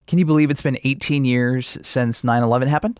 Can you believe it's been 18 years since 9/11 happened?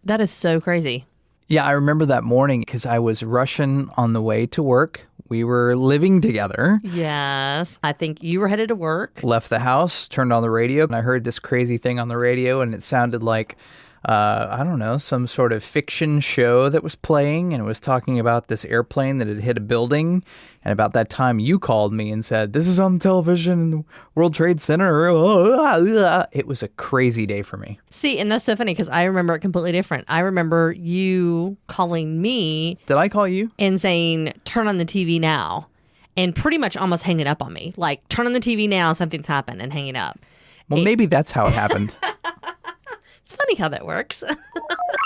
That is so crazy. Yeah, I remember that morning because I was rushing on the way to work. We were living together. Yes. I think you were headed to work. Left the house, turned on the radio, and I heard this crazy thing on the radio, and it sounded like, I don't know, some sort of fiction show that was playing, and it was talking about this airplane that had hit a building. And about that time, you called me and said, "This is on television in the World Trade Center." It was a crazy day for me. See, and that's so funny because I remember it completely different. I remember you calling me. Did I call you? And saying, "Turn on the TV now." And pretty much almost hanging up on me. Like, turn on the TV now, something's happened, and hanging up. Well, maybe that's how it happened. It's funny how that works.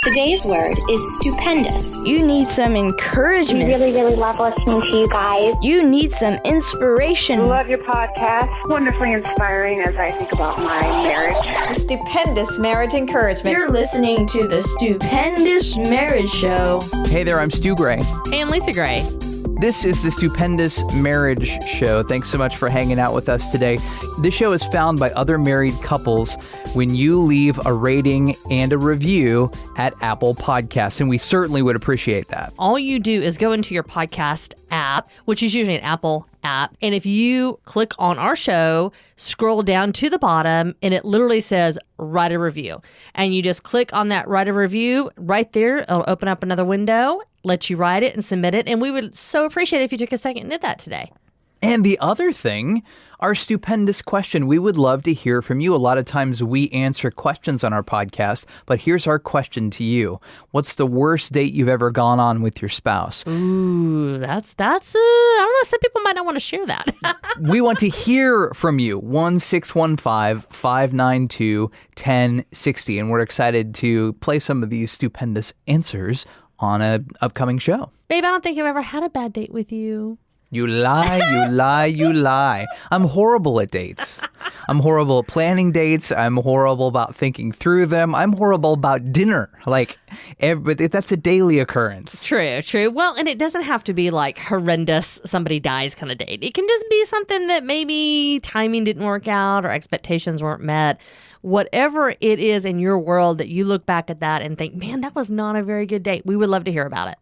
Today's word is stupendous. You need some encouragement. We really love listening to you guys. You need some inspiration. Love your podcast. Wonderfully inspiring as I think about my marriage. Stupendous marriage encouragement. You're listening to the Stupendous Marriage Show. Hey there, I'm Stu Gray. Hey, I'm Lisa Gray. This is the Stupendous Marriage Show. Thanks so much for hanging out with us today. This show is found by other married couples when you leave a rating and a review at Apple Podcasts, and we certainly would appreciate that. All you do is go into your podcast app, which is usually an Apple app, and if you click on our show, scroll down to the bottom, and it literally says write a review. And you just click on that write a review right there. It'll open up another window, let you write it and submit it, and we would so appreciate it if you took a second and did that today. And the other thing, our stupendous question. We would love to hear from you. A lot of times we answer questions on our podcast, but here's our question to you. What's the worst date you've ever gone on with your spouse? Ooh, that's I don't know, some people might not want to share that. We want to hear from you. 1-615-592-1060. And we're excited to play some of these stupendous answers on an upcoming show. Babe, I don't think I've ever had a bad date with you. You lie, you lie, you lie. I'm horrible at dates. I'm horrible at planning dates. I'm horrible about thinking through them. I'm horrible about dinner. That's a daily occurrence. True. Well, and it doesn't have to be like horrendous, somebody dies kind of date. It can just be something that maybe timing didn't work out or expectations weren't met. Whatever it is in your world that you look back at that and think, man, that was not a very good date. We would love to hear about it.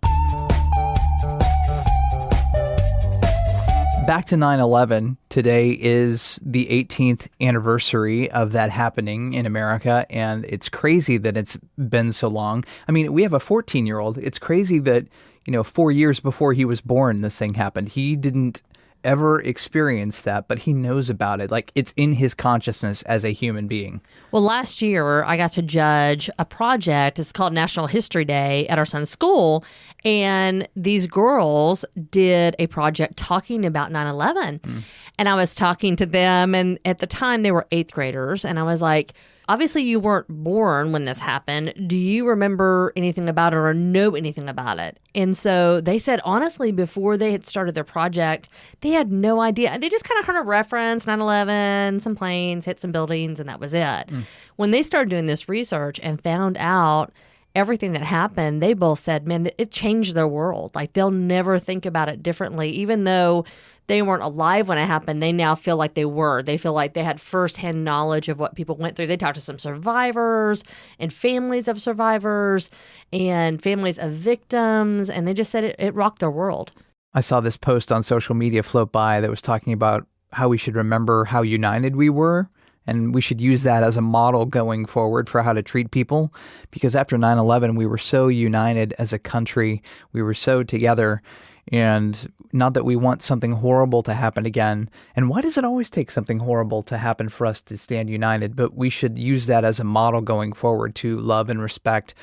Back to 9/11, today is the 18th anniversary of that happening in America, and it's crazy that it's been so long. I mean, we have a 14-year-old. It's crazy that, 4 years before he was born, this thing happened. He didn't ever experienced that, but he knows about it. Like, it's in his consciousness as a human being. Well, last year, I got to judge a project. It's called National History Day at our son's school. And these girls did a project talking about 9/11. And I was talking to them. And at the time, they were 8th graders. And I was like, obviously, you weren't born when this happened. Do you remember anything about it or know anything about it? And so they said, honestly, before they had started their project, they had no idea. They just kind of heard a reference, 9/11, some planes, hit some buildings, and that was it. When they started doing this research and found out everything that happened, they both said, man, it changed their world. Like, they'll never think about it differently. Even though they weren't alive when it happened, they now feel like they were. They feel like they had firsthand knowledge of what people went through. They talked to some survivors and families of survivors and families of victims, and they just said it rocked their world. I saw this post on social media float by that was talking about how we should remember how united we were, and we should use that as a model going forward for how to treat people. Because after 9/11, we were so united as a country. We were so together. And not that we want something horrible to happen again. And why does it always take something horrible to happen for us to stand united? But we should use that as a model going forward to love and respect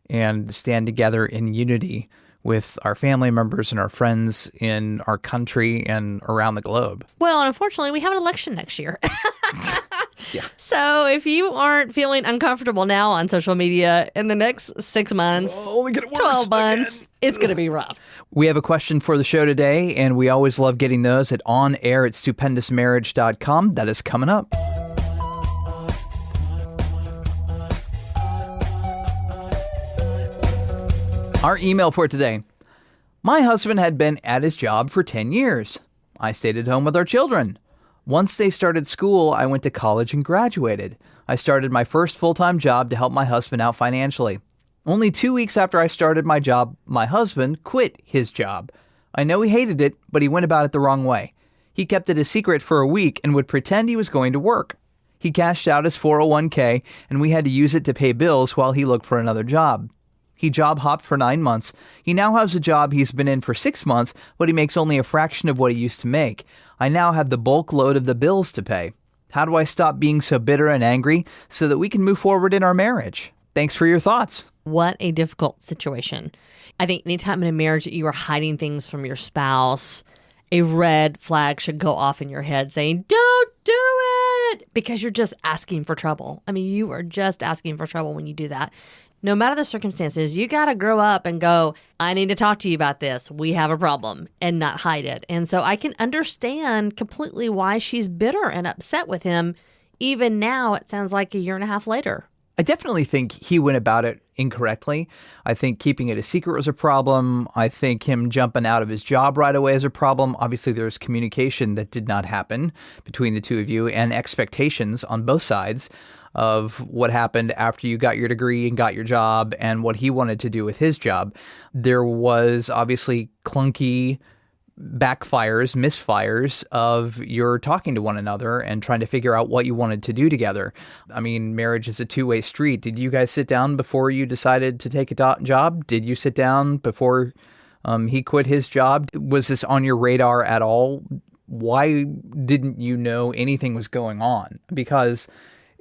and stand together in unity with our family members and our friends in our country and around the globe. Well, and unfortunately, we have an election next year. Yeah. So if you aren't feeling uncomfortable now on social media in the next 6 months, 12 months, it's going to be rough. We have a question for the show today, and we always love getting those at onair@stupendousmarriage.com. That is coming up. Our email for today. My husband had been at his job for 10 years. I stayed at home with our children. Once they started school, I went to college and graduated. I started my first full-time job to help my husband out financially. Only 2 weeks after I started my job, my husband quit his job. I know he hated it, but he went about it the wrong way. He kept it a secret for a week and would pretend he was going to work. He cashed out his 401k, and we had to use it to pay bills while he looked for another job. He job hopped for 9 months. He now has a job he's been in for 6 months, but he makes only a fraction of what he used to make. I now have the bulk load of the bills to pay. How do I stop being so bitter and angry so that we can move forward in our marriage? Thanks for your thoughts. What a difficult situation. I think anytime in a marriage that you are hiding things from your spouse, a red flag should go off in your head saying, don't do it, because you're just asking for trouble. I mean, you are just asking for trouble when you do that. No matter the circumstances, you got to grow up and go, I need to talk to you about this. We have a problem, and not hide it. And so I can understand completely why she's bitter and upset with him. Even now, it sounds like a year and a half later. I definitely think he went about it incorrectly. I think keeping it a secret was a problem. I think him jumping out of his job right away is a problem. Obviously, there's communication that did not happen between the two of you and expectations on both sides of what happened after you got your degree and got your job and what he wanted to do with his job. There was obviously clunky backfires, misfires of your talking to one another and trying to figure out what you wanted to do together. I mean, marriage is a two-way street. Did you guys sit down before you decided to take a job? Did you sit down before he quit his job? Was this on your radar at all? Why didn't you know anything was going on? Because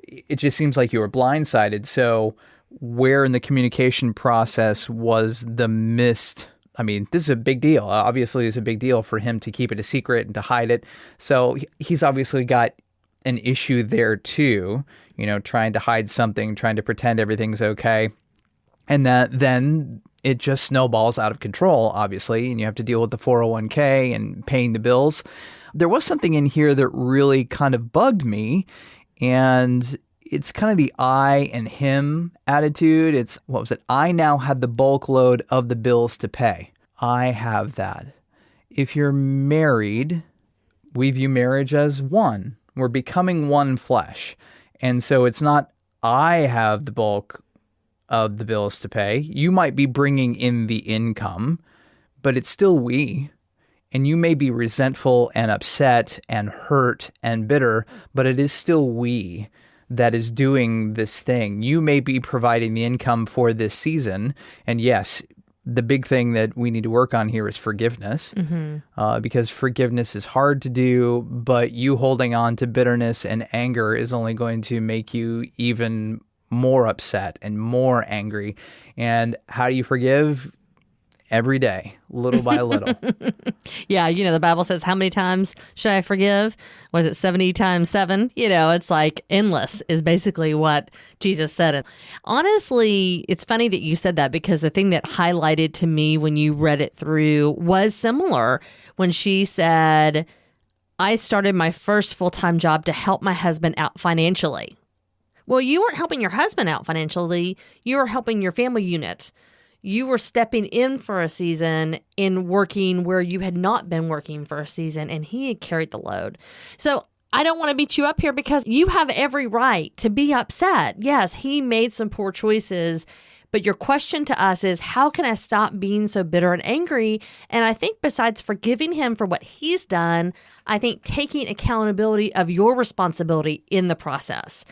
it just seems like you were blindsided. So where in the communication process was the missed? I mean, this is a big deal. Obviously, it's a big deal for him to keep it a secret and to hide it. So he's obviously got an issue there too, trying to hide something, trying to pretend everything's okay. And then it just snowballs out of control, obviously, and you have to deal with the 401k and paying the bills. There was something in here that really kind of bugged me, and it's kind of the I and him attitude. It's, I now have the bulk load of the bills to pay. I have that. If you're married, we view marriage as one. We're becoming one flesh. And so it's not I have the bulk of the bills to pay. You might be bringing in the income, but it's still we. And you may be resentful and upset and hurt and bitter, but it is still we that is doing this thing. You may be providing the income for this season. And yes, the big thing that we need to work on here is forgiveness, because forgiveness is hard to do, but you holding on to bitterness and anger is only going to make you even more upset and more angry. And how do you forgive? Every day, little by little. Yeah, the Bible says, how many times should I forgive? What is it, 70 times 7? It's like endless is basically what Jesus said. And honestly, it's funny that you said that, because the thing that highlighted to me when you read it through was similar. When she said, I started my first full-time job to help my husband out financially. Well, you weren't helping your husband out financially. You were helping your family unit. You were stepping in for a season in working where you had not been working for a season, and he had carried the load. So I don't want to beat you up here, because you have every right to be upset. Yes, he made some poor choices, but your question to us is, how can I stop being so bitter and angry? And I think besides forgiving him for what he's done, I think taking accountability of your responsibility in the process.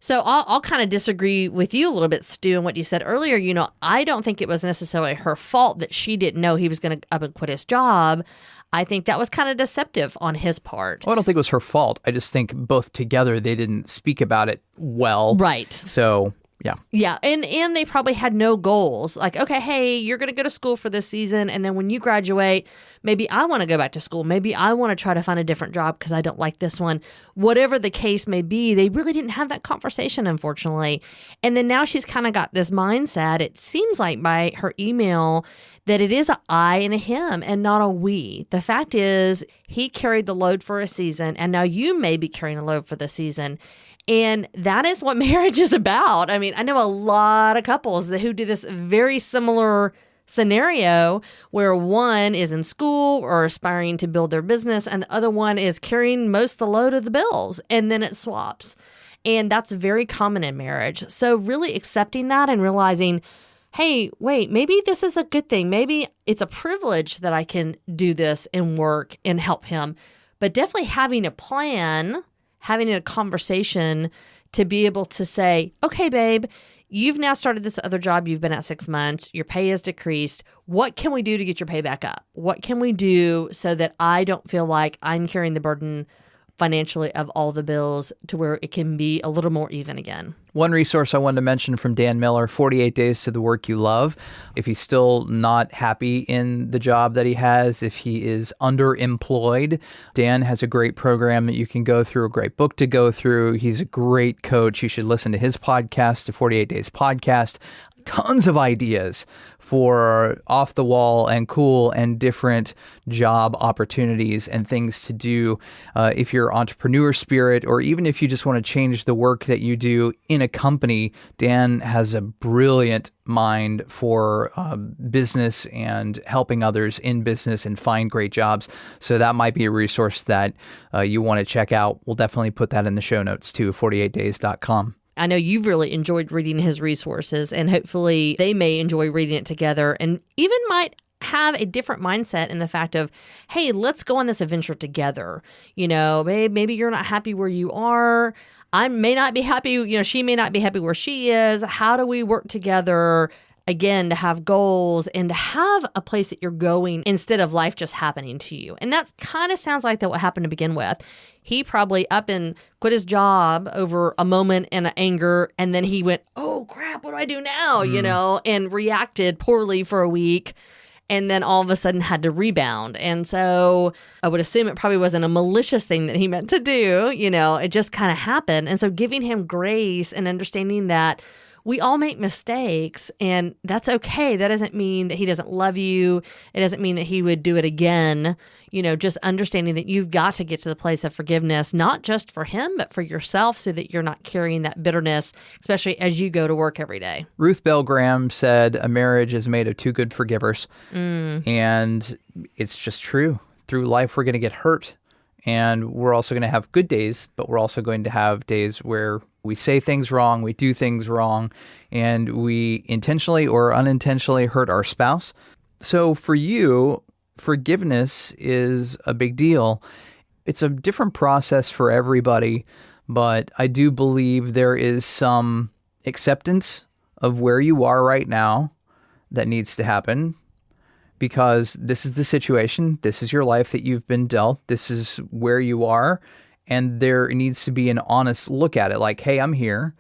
So I'll kind of disagree with you a little bit, Stu, in what you said earlier. I don't think it was necessarily her fault that she didn't know he was going to up and quit his job. I think that was kind of deceptive on his part. Well, I don't think it was her fault. I just think both together they didn't speak about it well. Right. So, yeah. Yeah, and they probably had no goals. Like, okay, hey, you're going to go to school for this season, and then when you graduate, maybe I want to go back to school. Maybe I want to try to find a different job because I don't like this one. Whatever the case may be, they really didn't have that conversation, unfortunately. And then now she's kind of got this mindset, it seems like by her email, that it is a I and a him and not a we. The fact is, he carried the load for a season, and now you may be carrying a load for the season. And that is what marriage is about. I mean, I know a lot of couples who do this very similar scenario where one is in school or aspiring to build their business and the other one is carrying most of the load of the bills, and then it swaps. And that's very common in marriage. So really accepting that and realizing, hey, wait, maybe this is a good thing. Maybe it's a privilege that I can do this and work and help him. But definitely having a plan, having a conversation to be able to say, okay, babe, you've now started this other job. You've been at 6 months. Your pay has decreased. What can we do to get your pay back up? What can we do so that I don't feel like I'm carrying the burden financially of all the bills to where it can be a little more even again? One resource I wanted to mention from Dan Miller, 48 Days to the Work You Love. If he's still not happy in the job that he has, if he is underemployed, Dan has a great program that you can go through, a great book to go through. He's a great coach. You should listen to his podcast, the 48 Days podcast. Tons of ideas for off the wall and cool and different job opportunities and things to do if you're entrepreneur spirit, or even if you just want to change the work that you do in a company. Dan has a brilliant mind for business and helping others in business and find great jobs. So that might be a resource that you want to check out. We'll definitely put that in the show notes too, 48days.com. I know you've really enjoyed reading his resources, and hopefully they may enjoy reading it together and even might have a different mindset in the fact of, hey, let's go on this adventure together. You know, babe, maybe you're not happy where you are. I may not be happy, she may not be happy where she is. How do we work together, again, to have goals and to have a place that you're going instead of life just happening to you? And that kind of sounds like that what happened to begin with. He probably up and quit his job over a moment and anger, and then he went, oh, crap, what do I do now, and reacted poorly for a week, and then all of a sudden had to rebound. And so I would assume it probably wasn't a malicious thing that he meant to do, it just kind of happened. And so giving him grace and understanding that we all make mistakes, and that's okay. That doesn't mean that he doesn't love you. It doesn't mean that he would do it again. Just understanding that you've got to get to the place of forgiveness, not just for him, but for yourself, so that you're not carrying that bitterness, especially as you go to work every day. Ruth Bell Graham said, a marriage is made of two good forgivers. And it's just true. Through life, we're going to get hurt. And we're also going to have good days, but we're also going to have days where we say things wrong, we do things wrong, and we intentionally or unintentionally hurt our spouse. So for you, forgiveness is a big deal. It's a different process for everybody, but I do believe there is some acceptance of where you are right now that needs to happen. Because this is the situation, this is your life that you've been dealt, this is where you are, and there needs to be an honest look at it, like, hey, I'm here,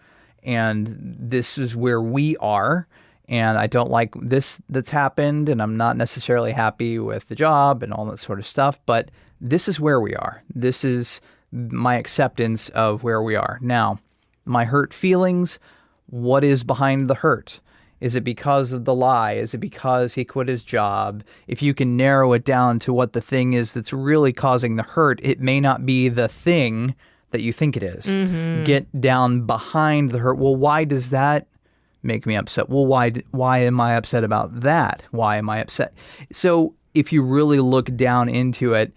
and this is where we are, and I don't like this that's happened, and I'm not necessarily happy with the job and all that sort of stuff, but this is where we are. This is my acceptance of where we are. Now, my hurt feelings, what is behind the hurt? Is it because of the lie? Is it because he quit his job? If you can narrow it down to what the thing is that's really causing the hurt, it may not be the thing that you think it is. Get down behind the hurt. Well, why does that make me upset? Well, why am I upset about that? Why am I upset? So if you really look down into it,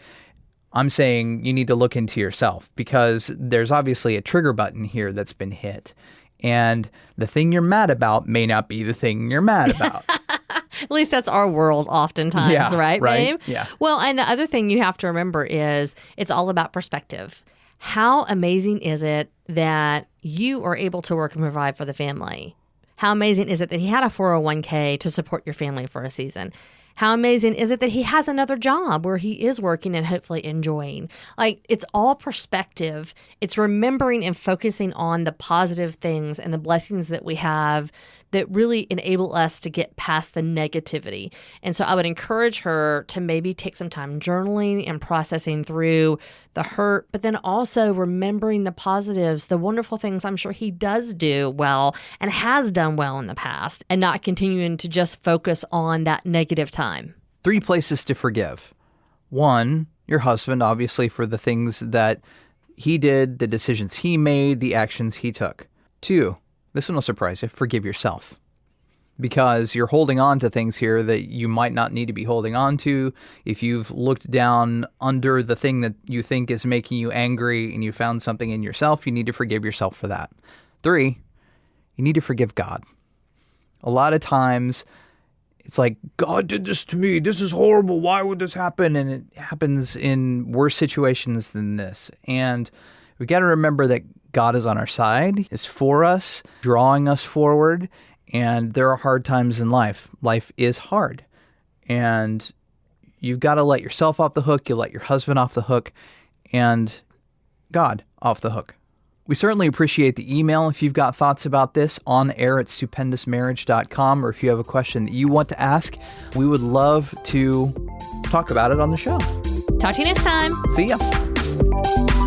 I'm saying you need to look into yourself, because there's obviously a trigger button here that's been hit. And the thing you're mad about may not be the thing you're mad about. At least that's our world oftentimes, right, babe? Yeah. Well, and the other thing you have to remember is it's all about perspective. How amazing is it that you are able to work and provide for the family? How amazing is it that he had a 401k to support your family for a season? How amazing is it that he has another job where he is working and hopefully enjoying? Like, it's all perspective. It's remembering and focusing on the positive things and the blessings that we have that really enable us to get past the negativity. And so I would encourage her to maybe take some time journaling and processing through the hurt, but then also remembering the positives, the wonderful things I'm sure he does do well and has done well in the past, and not continuing to just focus on that negative time. 3 places to forgive. 1, your husband, obviously, for the things that he did, the decisions he made, the actions he took. 2, this one will surprise you, forgive yourself. because you're holding on to things here that you might not need to be holding on to. If you've looked down under the thing that you think is making you angry and you found something in yourself, you need to forgive yourself for that. 3, you need to forgive God. A lot of times it's like, God did this to me. This is horrible. Why would this happen? And it happens in worse situations than this. And we got to remember that God is on our side, is for us, drawing us forward. And there are hard times in life. Life is hard. And you've got to let yourself off the hook. You let your husband off the hook and God off the hook. We certainly appreciate the email. If you've got thoughts about this, on air at stupendousmarriage.com, or if you have a question that you want to ask, we would love to talk about it on the show. Talk to you next time. See ya.